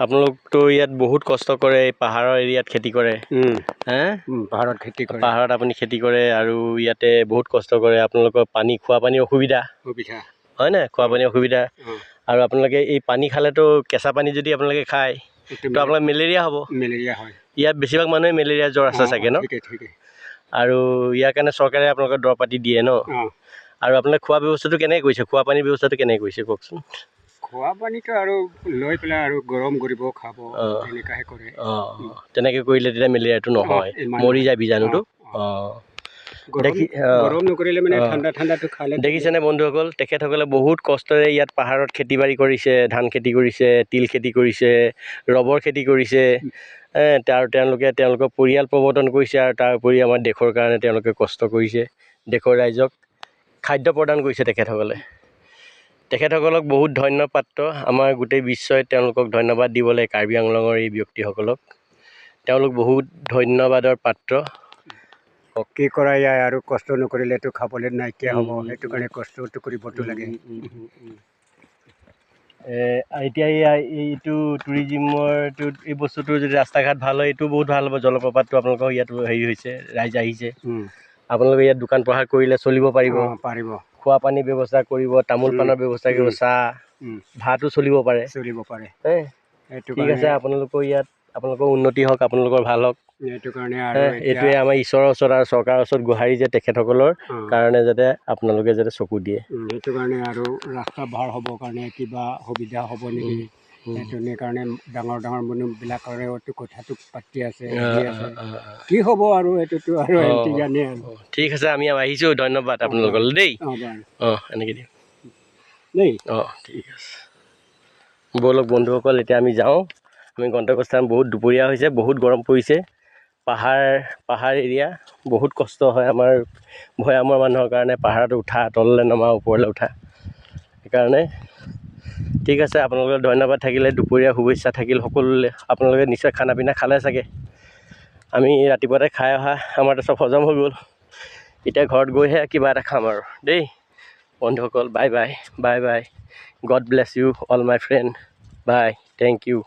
আপোনালোকতো ইয়াত বহুত কষ্ট কৰে, পাহাৰৰ এৰিয়াত খেতি কৰে। পাহাৰত খেতি কৰে। পাহাৰত আপুনি খেতি কৰে আৰু ইয়াতে বহুত কষ্ট কৰে। আপোনালোকৰ খোৱা পানী অসুবিধা হয় নাই? খোৱা পানী অসুবিধা আৰু আপোনালোকে এই পানী খালেতো কেঁচা পানী যদি আপোনালোকে খায় তো আপোনালোকৰ মেলেৰিয়া হ'ব। মেলেৰিয়া হয়। ইয়াত বেছিভাগ মানুহে মেলেৰিয়া জ্বৰ আছে চাগে ন? আৰু ইয়াৰ কাৰণে চৰকাৰে আপোনালোকৰ দৰৱ পাতি দিয়ে ন? আৰু আপোনালোকে খোৱা ব্যৱস্থাটো কেনেকৈ কৰিছে? খোৱা পানীৰ ব্যৱস্থাটো কেনেকৈ কৰিছে কওকচোন? খোৱা পানীটো আৰু লৈ পেলাই আৰু গৰম কৰিব খাব, তেনেকুৱাহে কৰে। তেনেকৈ কৰিলে তেতিয়া মেলেৰিয়াটো নহয়, মৰি যায় বীজাণুটো। গৰম নকৰিলে মানে ঠাণ্ডাটো খালে। দেখিছেনে বন্ধুসকল, তেখেতসকলে বহুত কষ্টৰে ইয়াত পাহাৰত খেতি বাৰী কৰিছে, ধান খেতি কৰিছে, তিল খেতি কৰিছে, ৰবৰ খেতি কৰিছে। আৰু তেওঁলোকৰ পৰিয়াল প্ৰৱৰ্তন কৰিছে আৰু তাৰ উপৰি আমাৰ দেশৰ কাৰণে তেওঁলোকে কষ্ট কৰিছে। দেশৰ ৰাইজক খাদ্য প্ৰদান কৰিছে তেখেতসকলক বহুত ধন্যপাত্ৰ। আমাৰ গোটেই বিশ্বই তেওঁলোকক ধন্যবাদ দিব লাগে, কাৰ্বি আংলঙৰ এই ব্যক্তিসকলক। তেওঁলোক বহুত ধন্যবাদৰ পাত্ৰ। কি কৰা যায় আৰু কষ্ট নকৰিলেতো খাবলৈ নাইকিয়া হ'ব, সেইটো কাৰণে কষ্টটো কৰিবতো লাগে। এতিয়া এইটো টুৰিজিমৰটো এই বস্তুটো যদি ৰাস্তা ঘাট ভাল হয়, এইটো বহুত ভাল হ'ব। জলপ্ৰপাতটো আপোনালোকৰ ইয়াতো হেৰি হৈছে, ৰাইজ আহিছে। আপোনালোকে ইয়াত দোকান পোহাৰ কৰিলে চলিব পাৰিব। খোৱা পানীৰ ব্যৱস্থা কৰিব, তামোল পাণৰ ব্যৱস্থা কৰিব, চাহ ভাতো চলিব পাৰে। ঠিক আছে, আপোনালোকৰ উন্নতি হওক, আপোনালোকৰ ভাল হওক। সেইটো কাৰণে এইটোৱে আমাৰ ঈশ্বৰৰ ওচৰত আৰু চৰকাৰৰ ওচৰত গুহাৰি যে তেখেতসকলৰ কাৰণে যাতে আপোনালোকে যাতে চকু দিয়ে। সেইটো কাৰণে আৰু ৰাস্তা ভাল হ'বৰ কাৰণে কিবা সুবিধা হ'ব নেকি, সেইটো কাৰণে ডাঙৰ মানুহবিলাকৰেও কথাটো পাতি আছে। কি হ'ব আৰু এইটোতো আৰু জানে আৰু। ঠিক আছে, আমি আহিছোঁ। ধন্যবাদ আপোনালোকলৈ দেই। এনেকৈ দিম দেই। ঠিক আছে, ব'লক বন্ধুসকল, এতিয়া আমি যাওঁ। আমি গন্তব্যস্থান বহুত দুপৰীয়া হৈছে, বহুত গৰম পৰিছে। পাহাৰ এৰিয়া বহুত কষ্ট হয় আমাৰ ভৈয়ামৰ মানুহৰ কাৰণে। পাহাৰত উঠা, তললৈ নমা, ওপৰলৈ উঠা। সেইকাৰণে ঠিক আছে, আপোনালোকৰ ধন্যবাদ থাকিলে, দুপৰীয়া শুভেচ্ছা থাকিল সকলোলৈ। আপোনালোকে নিশ্চয় খানা পিনা খালে চাগে। আমি ৰাতিপুৱাতে খাই অহা, আমাৰতো চব হজম হৈ গ'ল। এতিয়া ঘৰত গৈহে কিবা এটা খাম আৰু দেই বন্ধুসকল। Bye bye, bye bye. God bless you all my friend. Bye, thank U.